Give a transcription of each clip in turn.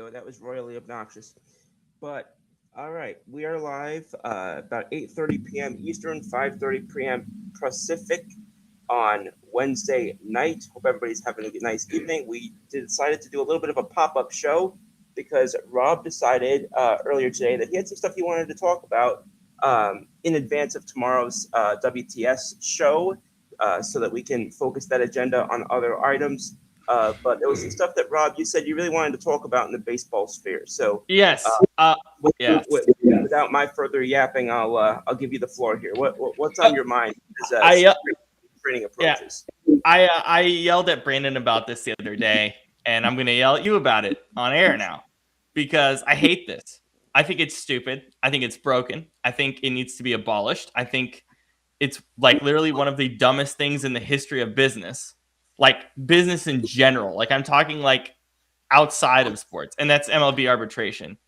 go. That was royally obnoxious. But all right, we are live about 8:30 p.m. Eastern, 5:30 p.m. Pacific on Wednesday night. Hope everybody's having a nice evening. We decided to do a little bit of a pop-up show because Rob decided earlier today that he had some stuff he wanted to talk about in advance of tomorrow's WTS show, so that we can focus that agenda on other items. But there was some stuff that Rob, you said you really wanted to talk about in the baseball sphere. So Yes. Yes. without my further yapping, I'll give you the floor here. What's on your mind I as training yeah. approaches? I yelled at Brandon about this the other day, and I'm gonna yell at you about it on air now because I hate this. I think it's stupid. I think it's broken. I think it needs to be abolished. I think it's like literally one of the dumbest things in the history of business, like business in general. Like I'm talking like outside of sports, and that's MLB arbitration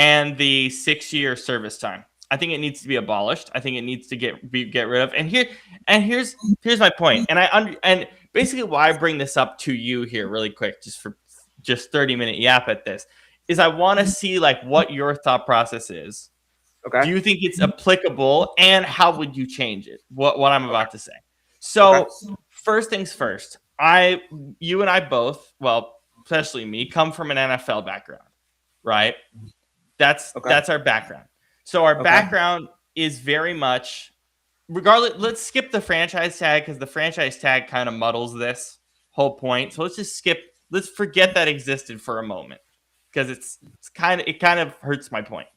and the 6-year service time. I think it needs to be abolished. I think it needs to get rid of. And here's my point. And basically why I bring this up to you here really quick, just for 30-minute yap at this, is I want to see like what your thought process is. Okay. Do you think it's applicable, and how would you change it? What I'm about to say. So first things first, you and I both, well, especially me, come from an NFL background, right? That's our background. So our background is very much, regardless, let's skip the franchise tag because the franchise tag kind of muddles this whole point. So let's forget that existed for a moment because it kind of hurts my point.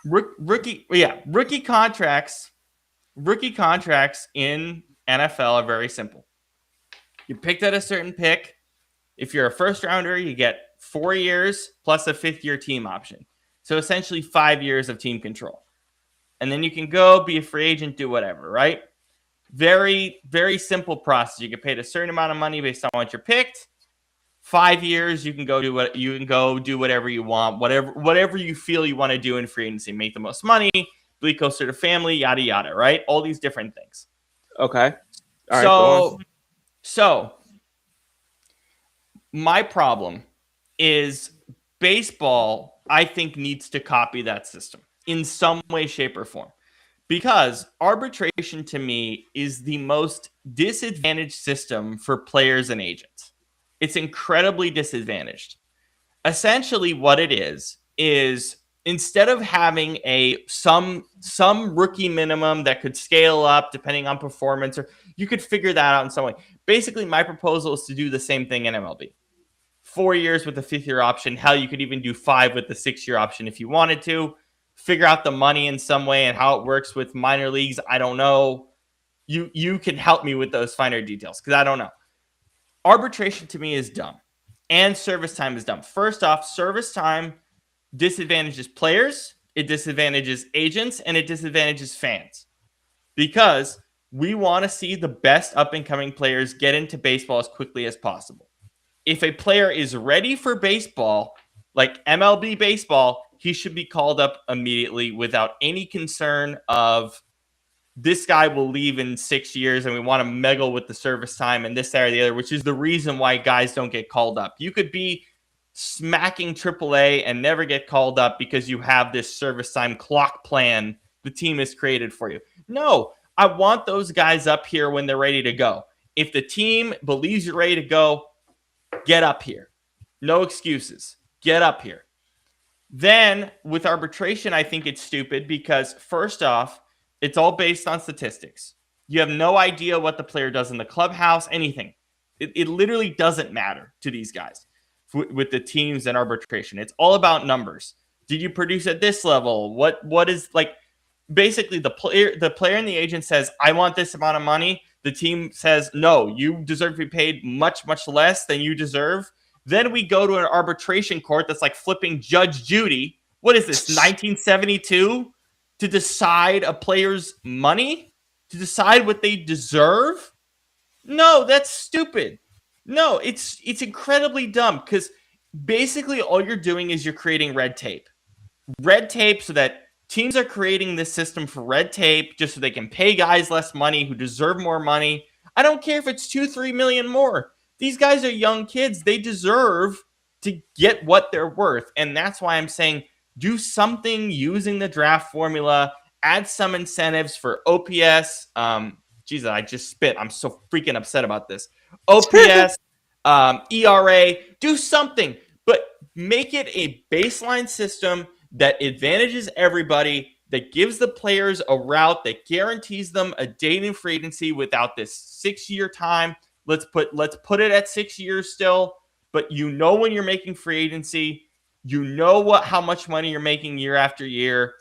Rookie contracts in NFL are very simple. You picked at a certain pick. If you're a first rounder, you get 4 years plus a 5th-year team option. So essentially 5 years of team control. And then you can go be a free agent, do whatever, right? Very, very simple process. You get paid a certain amount of money based on what you're picked. 5 years, you can go do whatever you want, whatever you feel you want to do in free agency. Make the most money, be closer to family, yada yada, right? All these different things. Okay. All right, so my problem is baseball, I think, needs to copy that system in some way, shape, or form. Because arbitration, to me, is the most disadvantaged system for players and agents. It's incredibly disadvantaged. Essentially, what it is instead of having some rookie minimum that could scale up depending on performance, or you could figure that out in some way. Basically, my proposal is to do the same thing in MLB. 4 years with the 5th-year option. Hell, you could even do 5 with the 6-year option if you wanted to. Figure out the money in some way and how it works with minor leagues. I don't know. You can help me with those finer details because I don't know. Arbitration to me is dumb, and service time is dumb. First off, service time disadvantages players, it disadvantages agents, and it disadvantages fans because we want to see the best up-and-coming players get into baseball as quickly as possible. If a player is ready for baseball, like MLB baseball, he should be called up immediately without any concern of this guy will leave in 6 years and we want to meddle with the service time and this, that, or the other, which is the reason why guys don't get called up. You could be smacking AAA and never get called up because you have this service time clock plan the team has created for you. No, I want those guys up here when they're ready to go. If the team believes you're ready to go, get up here. No excuses. Get up here. Then with arbitration, I think it's stupid because first off, it's all based on statistics. You have no idea what the player does in the clubhouse, anything. It literally doesn't matter to these guys with the teams and arbitration. It's all about numbers. Did you produce at this level? What is like basically the player and the agent says, I want this amount of money. The team says, no, you deserve to be paid much, much less than you deserve. Then we go to an arbitration court that's like flipping Judge Judy. What is this, 1972? To decide a player's money? To decide what they deserve? No, that's stupid. No, it's incredibly dumb because basically all you're doing is you're creating red tape. Red tape so that teams are creating this system for red tape just so they can pay guys less money who deserve more money. I don't care if it's 2-3 million more. These guys are young kids. They deserve to get what they're worth. And that's why I'm saying do something using the draft formula, add some incentives for OPS. Jesus, I just spit. I'm so freaking upset about this. OPS, ERA, do something, but make it a baseline system that advantages everybody, that gives the players a route, that guarantees them a date in free agency without this 6-year time. Let's put it at 6 years still, but you know when you're making free agency, you know how much money you're making year after year.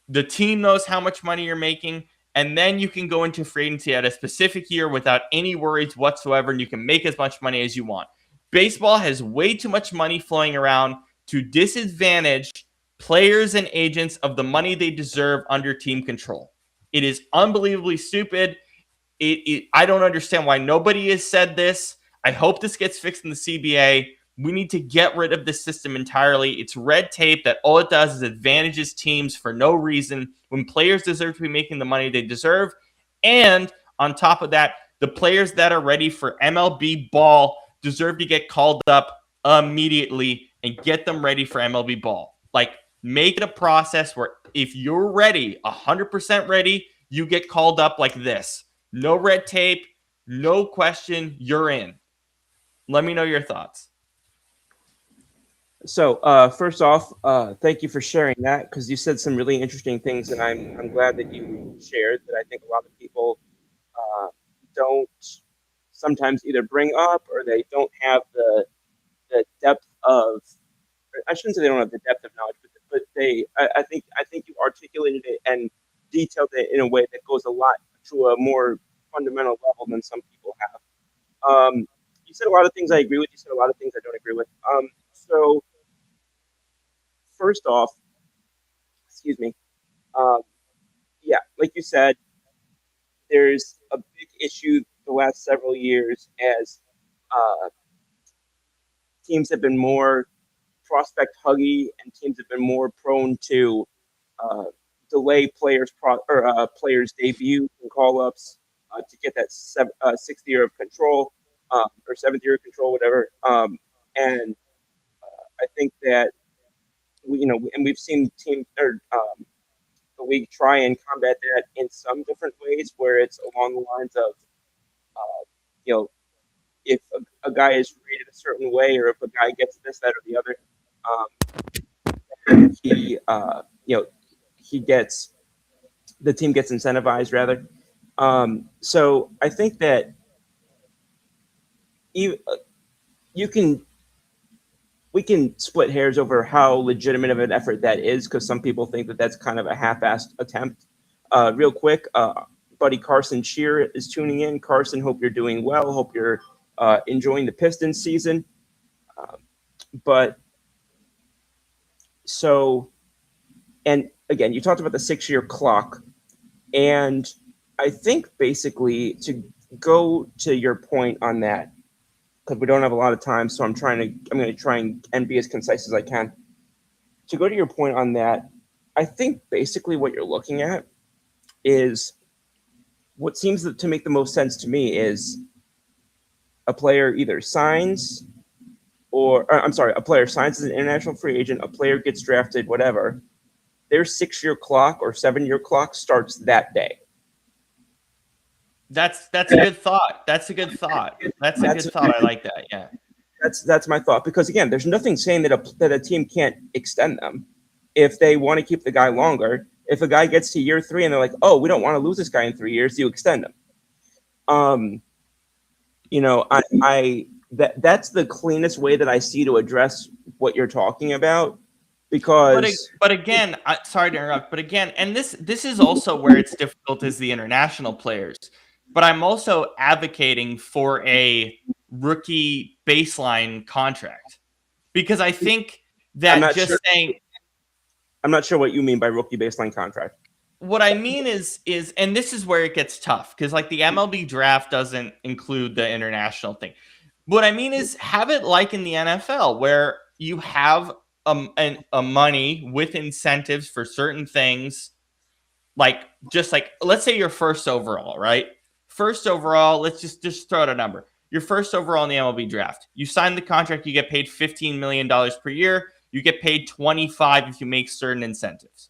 The team knows how much money you're making, and then you can go into free agency at a specific year without any worries whatsoever, and you can make as much money as you want. Baseball has way too much money flowing around to disadvantage players and agents of the money they deserve under team control. It is unbelievably stupid. I don't understand why nobody has said this. I hope this gets fixed in the CBA. We need to get rid of this system entirely. It's red tape that all it does is advantages teams for no reason when players deserve to be making the money they deserve. And on top of that, the players that are ready for MLB ball deserve to get called up immediately and get them ready for MLB ball. Like, make it a process where if you're ready, 100% ready, you get called up like this. No red tape, no question, you're in. Let me know your thoughts. So, first off, thank you for sharing that because you said some really interesting things, and I'm glad that you shared that. I think a lot of people don't sometimes either bring up or they don't have the depth of. I shouldn't say they don't have the depth of knowledge, but they. I think you articulated it and detailed it in a way that goes a lot to a more fundamental level than some people have. You said a lot of things I agree with. You said a lot of things I don't agree with. So first off, excuse me. Um, yeah, like you said, there's a big issue the last several years as uh, teams have been more prospect huggy and teams have been more prone to uh, delay players' debut and call ups to get that sixth year of control or seventh year of control, whatever. And I think that and we've seen teams or the league try and combat that in some different ways, where it's along the lines of, you know, if a guy is rated a certain way, or if a guy gets this, that, or the other, he, he gets the team gets incentivized rather. So I think that you, you can we can split hairs over how legitimate of an effort that is because some people think that that's kind of a half-assed attempt. Real quick, buddy Carson Shear is tuning in. Carson, hope you're doing well. Hope you're enjoying the Pistons season. But so, and again, you talked about the 6-year clock, and I think basically to go to your point on that, because we don't have a lot of time, so I'm going to try and be as concise as I can. To go to your point on that, I think basically what you're looking at is what seems to make the most sense to me is a player either signs a player signs as an international free agent, a player gets drafted, whatever. Their 6-year clock or 7-year clock starts that day. That's a good thought. That's a good thought. I like that. Yeah. That's my thought because again, there's nothing saying that a team can't extend them if they want to keep the guy longer. If a guy gets to year 3 and they're like, "Oh, we don't want to lose this guy in 3 years," you extend him. That's the cleanest way that I see to address what you're talking about. Because, but again, sorry to interrupt. But again, and this is also where it's difficult as the international players. But I'm also advocating for a rookie baseline contract because I think that I'm not sure what you mean by rookie baseline contract. What I mean is, and this is where it gets tough because like the MLB draft doesn't include the international thing. What I mean is have it like in the NFL where you have a money with incentives for certain things, like let's say you're first overall, right? First overall, let's just throw out a number. You're first overall in the MLB draft. You sign the contract, you get paid $15 million per year. You get paid 25 if you make certain incentives.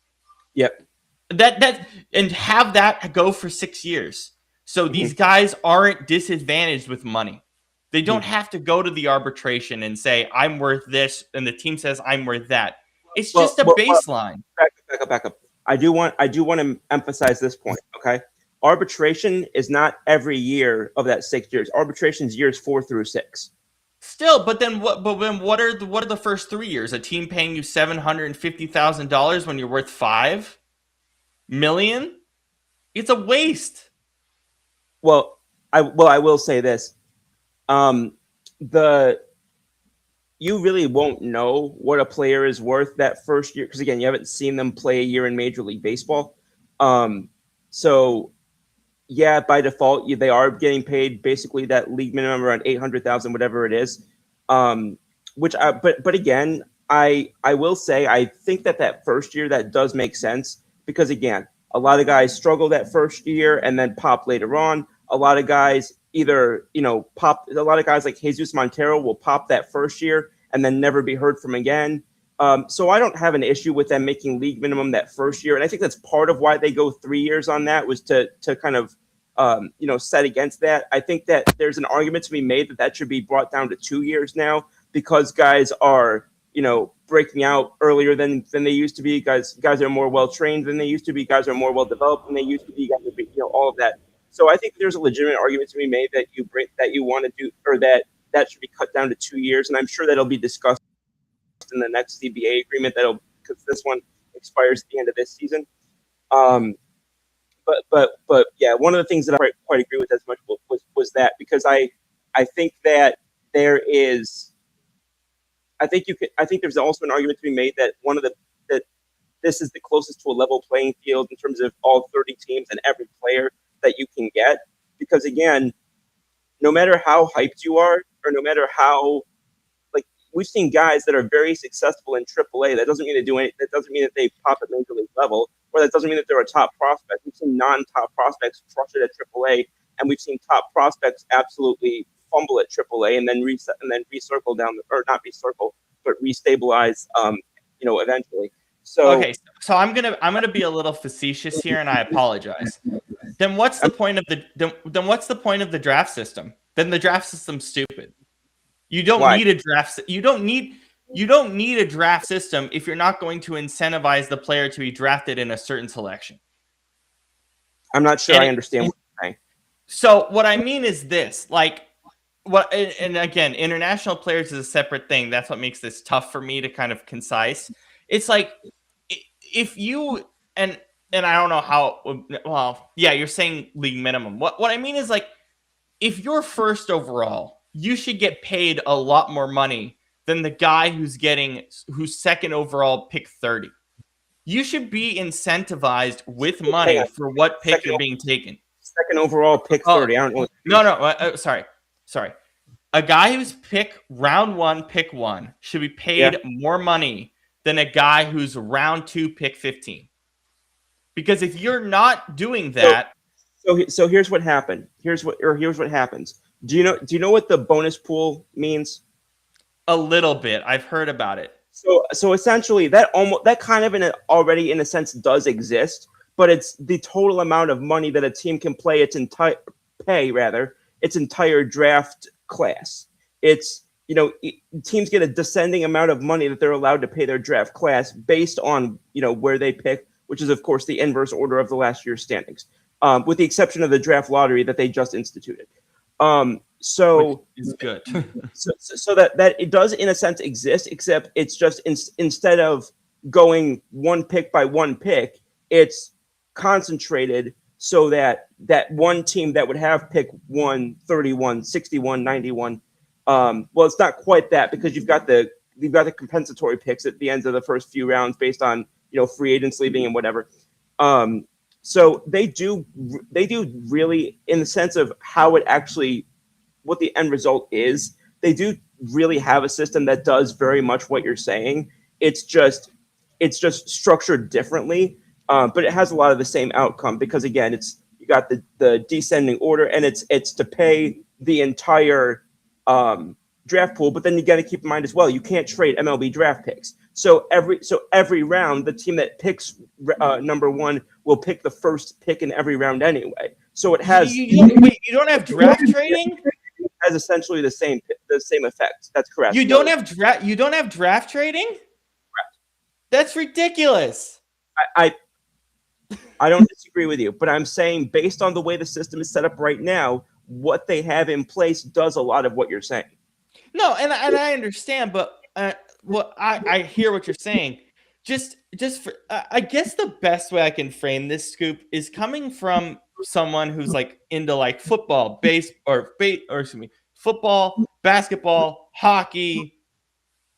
Yep. And have that go for 6 years. So these guys aren't disadvantaged with money. They don't have to go to the arbitration and say, I'm worth this, and the team says I'm worth that. It's just a baseline. Back up. I do want to emphasize this point, okay? Arbitration is not every year of that 6 years. Arbitration is years 4 through 6. Still, but then what are the first 3 years? A team paying you $750,000 when you're worth $5 million? It's a waste. Well, I will say this. You really won't know what a player is worth that first year because again, you haven't seen them play a year in Major League Baseball. So yeah, by default, they are getting paid basically that league minimum around 800,000, whatever it is. But again, I will say I think that first year that does make sense because again, a lot of guys struggle that first year and then pop later on. A lot of guys pop. A lot of guys like Jesus Montero will pop that first year and then never be heard from again. So I don't have an issue with them making league minimum that first year, and I think that's part of why they go 3 years on that was to kind of set against that. I think that there's an argument to be made that should be brought down to 2 years now because guys are breaking out earlier than they used to be. Guys are more well trained than they used to be. Guys are more well developed than they used to be. Guys are, all of that. So I think there's a legitimate argument to be made that you want to do or that should be cut down to 2 years, and I'm sure that'll be discussed in the next CBA agreement because this one expires at the end of this season. But yeah, one of the things that I quite agree with as much was that because I think that there is I think there's also an argument to be made that that this is the closest to a level playing field in terms of all 30 teams and every player that you can get because again, no matter how hyped you are or no matter how we've seen guys that are very successful in AAA. That doesn't mean they do anything. That doesn't mean that they pop at major league level, or that doesn't mean that they're a top prospect. We've seen non-top prospects crush it at AAA, and we've seen top prospects absolutely fumble at AAA and then recircle down or not recircle, but restabilize. Eventually. So okay, so I'm gonna be a little facetious here, and I apologize. Then what's the point of the draft system? Then the draft system's stupid. You don't need a draft. You don't need a draft system if you're not going to incentivize the player to be drafted in a certain selection. I'm not sure I understand what you're saying. So what I mean is this, and again, international players is a separate thing. That's what makes this tough for me to kind of concise. It's like if you and I don't know how. Well, yeah, you're saying league minimum. What I mean is if you're first overall, you should get paid a lot more money than the guy who's second overall pick 30. You should be incentivized with money for what pick you're being taken. Second overall pick 30. I don't know. No. Sorry. A guy who's pick round 1, pick 1 should be paid more money than a guy who's round 2, pick 15. Because if you're not doing that, so here's what happened. Here's what happens. Do you know what the bonus pool means? A little bit. I've heard about it. So essentially that kind of already in a sense does exist, but it's the total amount of money that a team can play its entire draft class. It's teams get a descending amount of money that they're allowed to pay their draft class based on where they pick, which is of course the inverse order of the last year's standings, with the exception of the draft lottery that they just instituted. So is good. so that it does in a sense exist, except it's just instead of going one pick by one pick, it's concentrated so that one team that would have pick 131, 61, 91. Well, it's not quite that because you've got the compensatory picks at the ends of the first few rounds based on free agents leaving and whatever. So they do really, in the sense of how it actually, what the end result is, they do really have a system that does very much what you're saying. It's just structured differently, but it has a lot of the same outcome because again, you got the descending order, and it's to pay the entire draft pool. But then you got to keep in mind as well, you can't trade MLB draft picks. So every round, the team that picks number one will pick the first pick in every round anyway. So it has you don't have draft trading. Has essentially the same effect. That's correct. You don't have draft trading. Correct. That's ridiculous. I don't disagree with you, but I'm saying based on the way the system is set up right now, what they have in place does a lot of what you're saying. No, and I understand, but I hear what you're saying. Just for, I guess the best way I can frame this, Scoop, is coming from someone who's like into like football, football, basketball, hockey,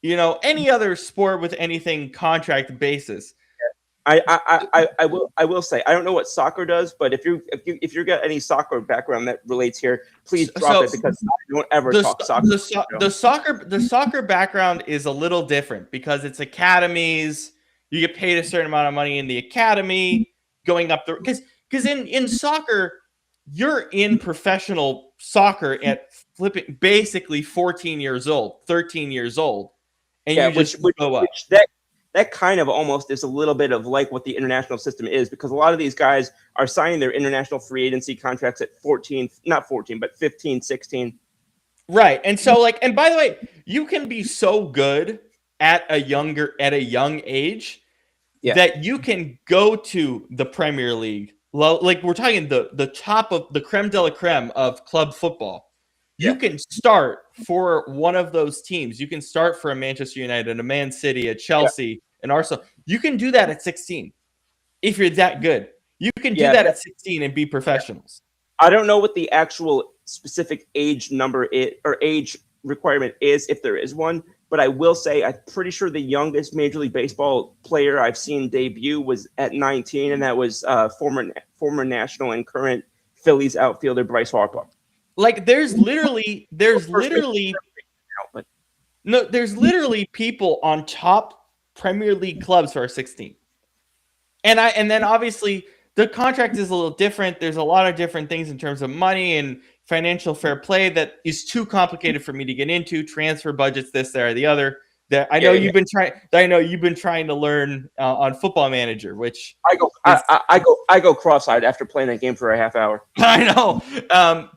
any other sport with anything contract basis. I will say I don't know what soccer does, but if you got any soccer background that relates here, please drop it because I don't ever talk soccer. The soccer background is a little different because it's academies. You get paid a certain amount of money in the academy, going up the because in soccer you're in professional soccer at flipping basically 14 years old, 13 years old, and you just go up. That kind of almost is a little bit of like what the international system is, because a lot of these guys are signing their international free agency contracts at 14, not 14, but 15, 16. Right. And so and by the way, you can be so good at a young age that you can go to the Premier League. Like we're talking the top of the creme de la creme of club football. You can start for one of those teams. You can start for a Manchester United, a Man City, a Chelsea, an Arsenal. You can do that at 16 if you're that good. You can do that at 16 and be professionals. I don't know what the actual specific age number or age requirement is, if there is one, but I will say I'm pretty sure the youngest Major League Baseball player I've seen debut was at 19, and that was former national and current Phillies outfielder Bryce Harper. Like there's literally people on top Premier League clubs who are 16. And then obviously the contract is a little different. There's a lot of different things in terms of money and financial fair play that is too complicated for me to get into. Transfer budgets, this, that, or the other. That I know you've been trying to learn on Football Manager, which I go cross-eyed after playing that game for a half hour. I know,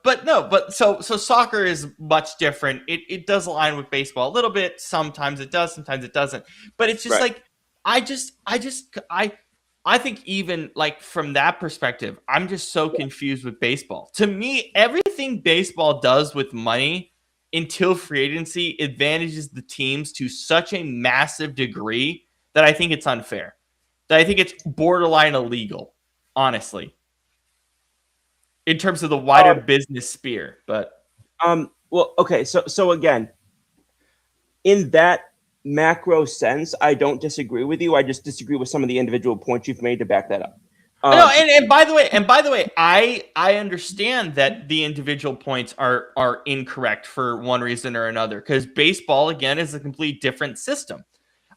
but so soccer is much different. It does align with baseball a little bit. Sometimes it does, sometimes it doesn't. But it's just like I think even like from that perspective, I'm just so confused with baseball. To me, everything baseball does with money until free agency advantages the teams to such a massive degree that I think it's unfair. That I think it's borderline illegal, honestly, in terms of the wider business sphere. But well, okay, so again, in that macro sense, I don't disagree with you. I just disagree with some of the individual points you've made to back that up. No, and by the way, I understand that the individual points are incorrect for one reason or another, because baseball again is a complete different system.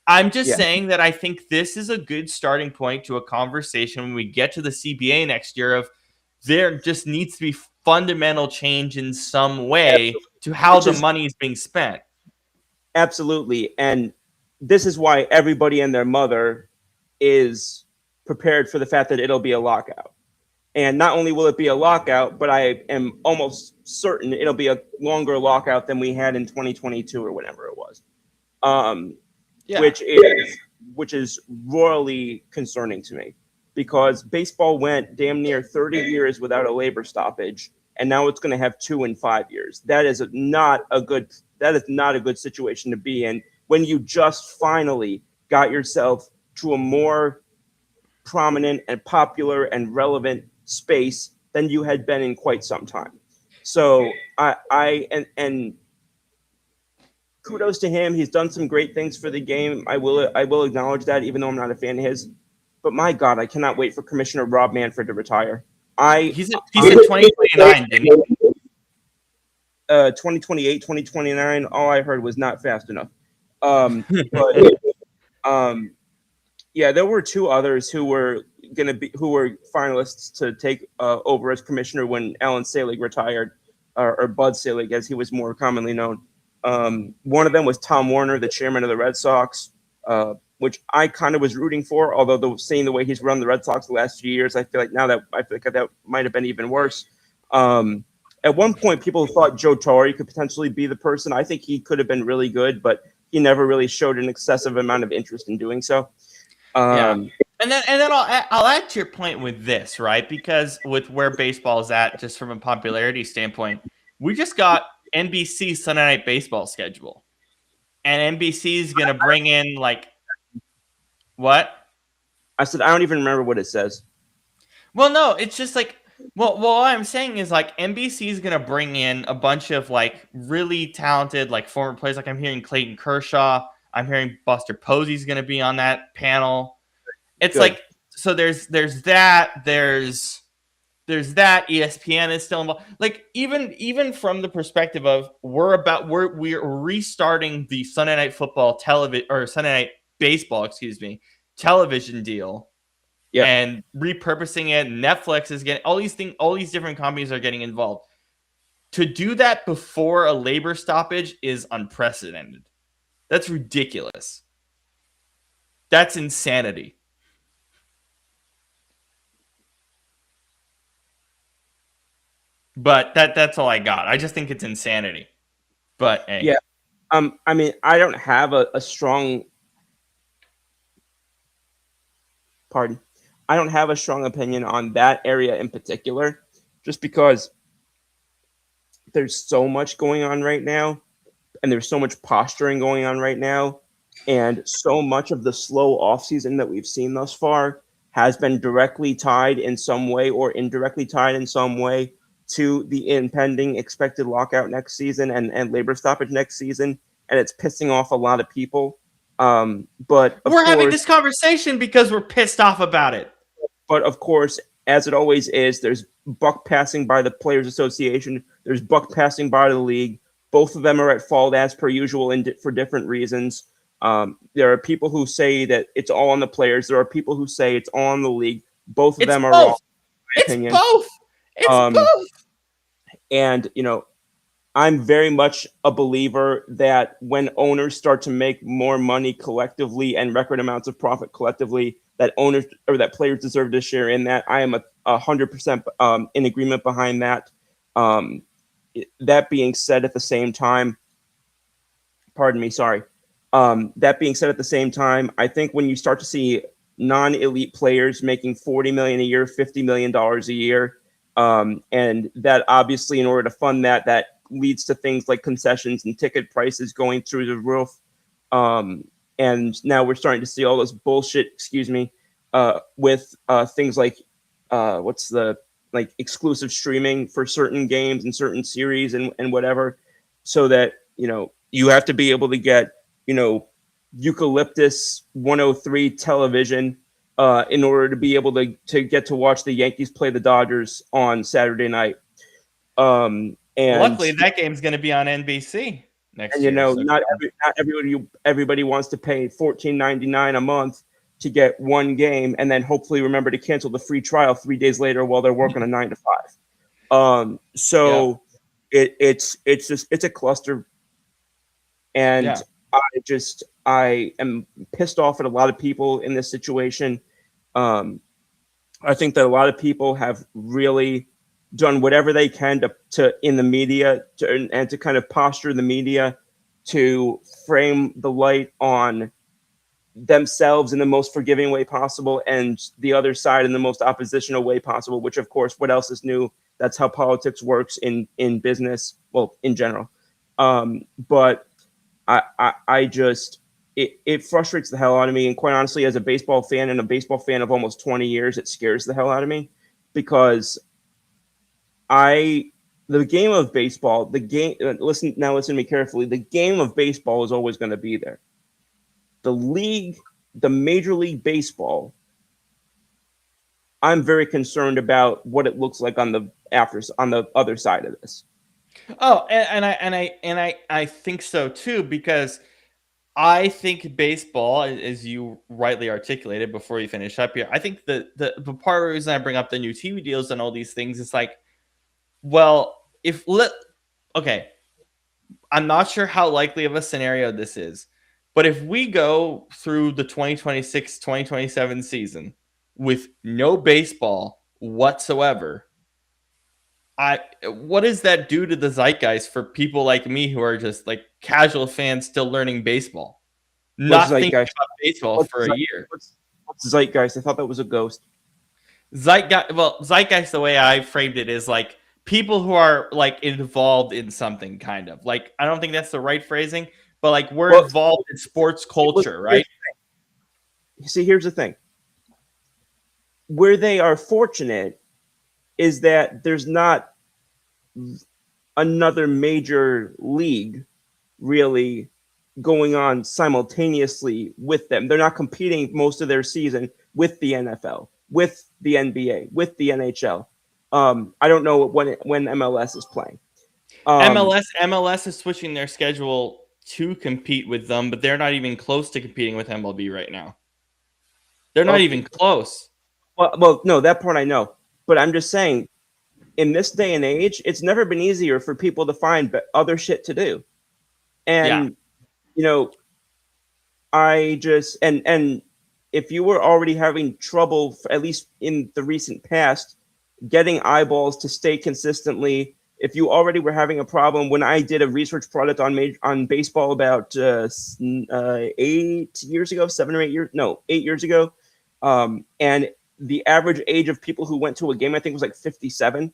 I'm just saying that I think this is a good starting point to a conversation when we get to the CBA next year of there just needs to be fundamental change in some way to how the money is being spent. Absolutely. And this is why everybody and their mother is prepared for the fact that it'll be a lockout. And not only will it be a lockout, but I am almost certain it'll be a longer lockout than we had in 2022 or whatever it was. Which is royally concerning to me, because baseball went damn near 30 years without a labor stoppage, and now it's going to have 2 in 5 years. That is not a good situation to be in when you just finally got yourself to a more prominent and popular and relevant space than you had been in quite some time. So I kudos to him. He's done some great things for the game. I will acknowledge that, even though I'm not a fan of his. But my God, I cannot wait for Commissioner Rob Manfred to retire. He's in 2029, didn't he? 2028, 2029. All I heard was not fast enough. Yeah, there were 2 others who were finalists to take over as commissioner when Alan Selig retired. or Bud Selig, as he was more commonly known. One of them was Tom Warner, the chairman of the Red Sox, which I kind of was rooting for. Although seeing the way he's run the Red Sox the last few years, I feel like that might have been even worse. At one point, people thought Joe Torre could potentially be the person. I think he could have been really good, but he never really showed an excessive amount of interest in doing so. Yeah. And then I'll add to your point with this, right? Because with where baseball is at, just from a popularity standpoint, we just got NBC's Sunday Night Baseball schedule, and NBC is gonna bring in like what? I said I don't even remember what it says. Well, no, it's just like well, what I'm saying is like NBC is gonna bring in a bunch of like really talented like former players. Like I'm hearing Clayton Kershaw, I'm hearing Buster Posey's gonna be on that panel. It's Good. like so there's that ESPN is still involved. Like even from the perspective of we're restarting the Sunday Night Football television or Sunday Night Baseball, television deal Yeah. and repurposing it. Netflix is getting all these different companies are getting involved. To do that before a labor stoppage is unprecedented. That's ridiculous. That's insanity. But that's all I got. I just think it's insanity. But hey. Yeah. I mean, I don't have a strong pardon. I don't have a strong opinion on that area in particular, just because there's so much going on right now, and there's so much posturing going on right now, and so much of the slow offseason that we've seen thus far has been directly tied in some way or indirectly tied in some way to the impending expected lockout next season and labor stoppage next season, and it's pissing off a lot of people. But we're having this conversation because we're pissed off about it. But of course, as it always is, there's buck passing by the Players Association. There's buck passing by the league. Both of them are at fault as per usual for different reasons. There are people who say that it's all on the players. There are people who say it's all on the league. Both of them are wrong. It's both. It's both. And, I'm very much a believer that when owners start to make more money collectively and record amounts of profit collectively, that owners or that players deserve to share in that. I am 100% in agreement behind that. That being said, at the same time, that being said, at the same time, I think when you start to see non-elite players making $40 million a year, $50 million a year, and that obviously, in order to fund that leads to things like concessions and ticket prices going through the roof. And now we're starting to see all this bullshit, with things like exclusive streaming for certain games and certain series and whatever, so that, you have to be able to get, Eucalyptus 103 television in order to be able to get to watch the Yankees play the Dodgers on Saturday night. And luckily, that game's going to be on NBC next year. So not everybody wants to pay $14.99 a month to get one game, and then hopefully remember to cancel the free trial 3 days later while they're working a 9 to 5. It's a cluster, and I am pissed off at a lot of people in this situation. I think that a lot of people have really done whatever they can to in the media and to kind of posture the media to frame the light on themselves in the most forgiving way possible and the other side in the most oppositional way possible, which of course, what else is new? That's how politics works in business. Well, in general. But it frustrates the hell out of me. And quite honestly, as a baseball fan and a baseball fan of almost 20 years, it scares the hell out of me, because the game of baseball, listen to me carefully. The game of baseball is always going to be there. The Major League Baseball, I'm very concerned about what it looks like on the other side of this. Oh, and I think so too, because I think baseball, as you rightly articulated before you finish up here, I think the part of the reason I bring up the new TV deals and all these things is like, well, okay, I'm not sure how likely of a scenario this is, but if we go through the 2026-2027 season with no baseball whatsoever, what does that do to the zeitgeist for people like me who are just like casual fans still learning baseball, What's not thinking zeitgeist? about baseball What's for a year? what's zeitgeist? I thought that was a ghost. Zeitgeist, the way I framed it is like people who are like involved in something, kind of like, I don't think that's the right phrasing, but like we're Well, involved in sports culture, here's right? see, here's the thing. Where they are fortunate is that there's not another major league really going on simultaneously with them. They're not competing most of their season with the NFL, with the NBA, with the NHL. I don't know when MLS is playing. MLS is switching their schedule to compete with them, but they're not even close to competing with MLB right now. They're not Okay. even close. Well, no, that part I know, but I'm just saying, in this day and age, it's never been easier for people to find other shit to do. Yeah. And you know, I just and if you were already having trouble, at least in the recent past, getting eyeballs to stay consistently, if you already were having a problem, when I did a research product on baseball about 8 years ago, 7 or 8 years, no, 8 years ago, and the average age of people who went to a game, I think, was like 57.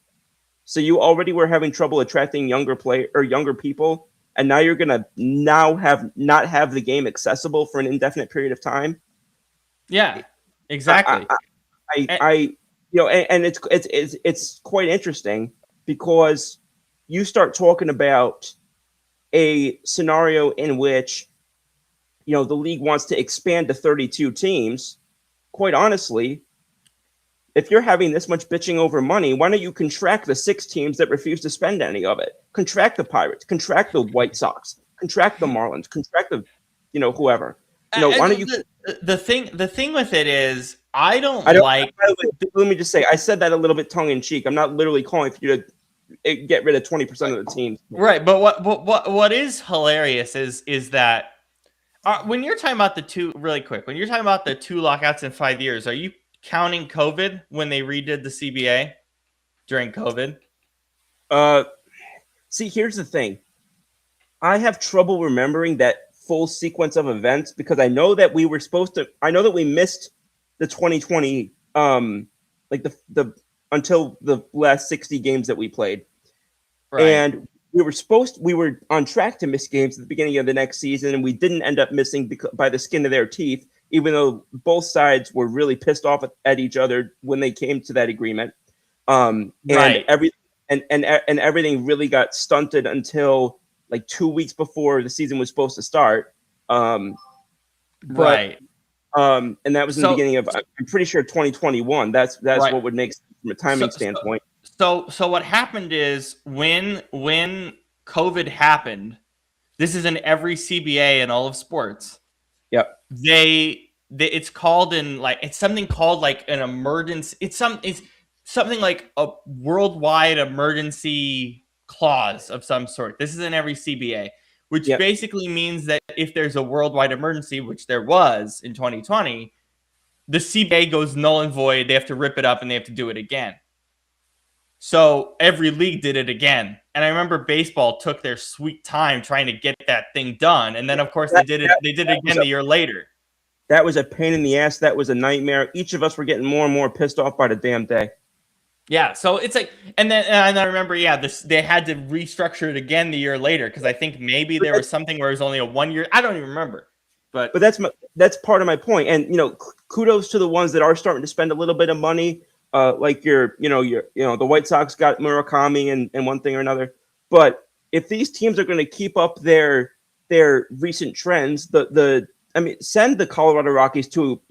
So you already were having trouble attracting younger people, and now you're gonna not have the game accessible for an indefinite period of time. Yeah. I Exactly. I and it's quite interesting because you start talking about a scenario in which the league wants to expand to 32 teams. Quite honestly, if you're having this much bitching over money, why don't you contract the 6 teams that refuse to spend any of it? Contract the Pirates, contract the White Sox, contract the Marlins, contract the, whoever. Why don't you? The thing with it is, I don't I don't. like. By the way, let me just say, I said that a little bit tongue in cheek. I'm not literally calling for you to get rid of 20% of the teams. Right, but what is hilarious is that when you're talking about the two, really quick, when you're talking about the two lockouts in 5 years, are you counting COVID when they redid the CBA during COVID? Uh, See, here's the thing. I have trouble remembering that full sequence of events because I know that we were supposed to. I know that we missed the 2020, like the until the last 60 games that we played. Right. And we were on track to miss games at the beginning of the next season, and we didn't end up missing by the skin of their teeth, even though both sides were really pissed off at each other when they came to that agreement. Right. And everything really got stunted until like 2 weeks before the season was supposed to start. But Right. and that was in the So beginning of, I'm pretty sure, 2021. That's right. what would make sense from a So timing standpoint. so what happened is when COVID happened, this is in every CBA in all of sports. Yep. It's called in like, it's something called like an emergency. It's something like a worldwide emergency clause of some sort. This is in every CBA, which Yep. basically means that if there's a worldwide emergency, which there was in 2020, the CBA goes null and void. They have to rip it up and they have to do it again. So every league did it again. And I remember baseball took their sweet time trying to get that thing done. And then of course That, they did it that was again the year later. that was a pain in the ass. That was a nightmare. Each of us were getting more and more pissed off by the damn day. Yeah, so it's like, and I remember, yeah, they had to restructure it again the year later because I think maybe But there was something where it was only a 1 year. I don't even remember, but that's part of my point. And kudos to the ones that are starting to spend a little bit of money. Like your the White Sox got Murakami and one thing or another. But if these teams are going to keep up their recent trends, send the Colorado Rockies to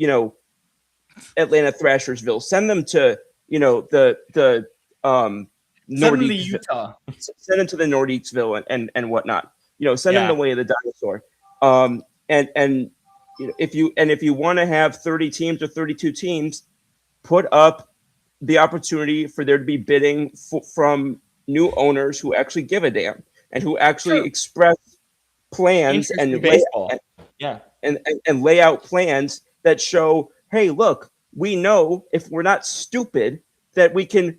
Atlanta Thrashersville. Send them to the send them to Nordiques. Utah. Send them to the Nordiquesville and whatnot. Send them Yeah, the way of the dinosaur. And if you want to have 30 teams or 32 teams, put up the opportunity for there to be bidding from new owners who actually give a damn. and who actually Sure. express plans Interest in and baseball. Yeah. lay out plans that show, hey, look, we know if we're not stupid that we can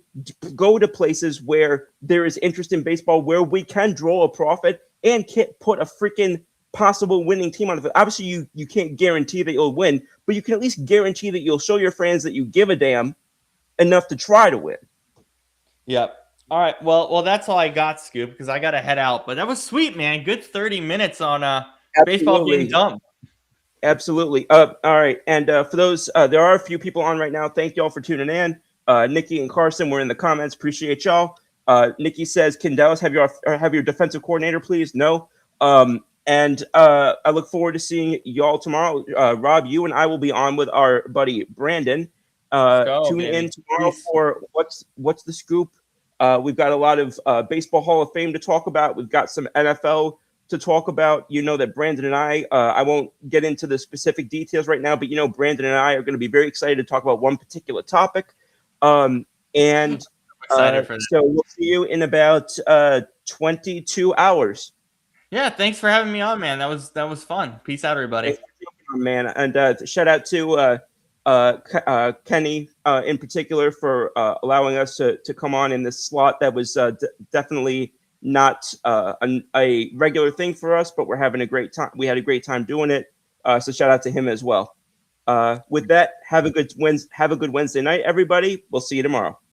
go to places where there is interest in baseball, where we can draw a profit and can't put a freaking possible winning team on it. Obviously, you can't guarantee that you'll win, but you can at least guarantee that you'll show your fans that you give a damn enough to try to win. Yep. All right. Well, that's all I got, Scoop, because I got to head out. But that was sweet, man. Good 30 minutes on baseball being Absolutely. dumb. Absolutely. All right. And for those, there are a few people on right now. Thank y'all for tuning in. Nikki and Carson were in the comments. Appreciate y'all. Nikki says, "Can Dallas have your defensive coordinator, please?" No. And I look forward to seeing y'all tomorrow. Rob, you and I will be on with our buddy Brandon. Let's go, Tune baby. in tomorrow Peace. for what's the scoop. We've got a lot of baseball Hall of Fame to talk about. We've got some NFL to talk about. You know that Brandon and I won't get into the specific details right now, but you know Brandon and I are going to be very excited to talk about one particular topic. And Excited for that. so we'll see you in about 22 hours. Yeah, thanks for having me on, man. That was fun. Peace out, everybody. Thanks for jumping on, man. And shout out to Kenny in particular for allowing us to come on in this slot that was definitely not a regular thing for us, but we're having a great time. We had a great time doing it. So shout out to him as well. With that, have a good Wednesday night, everybody. We'll see you tomorrow.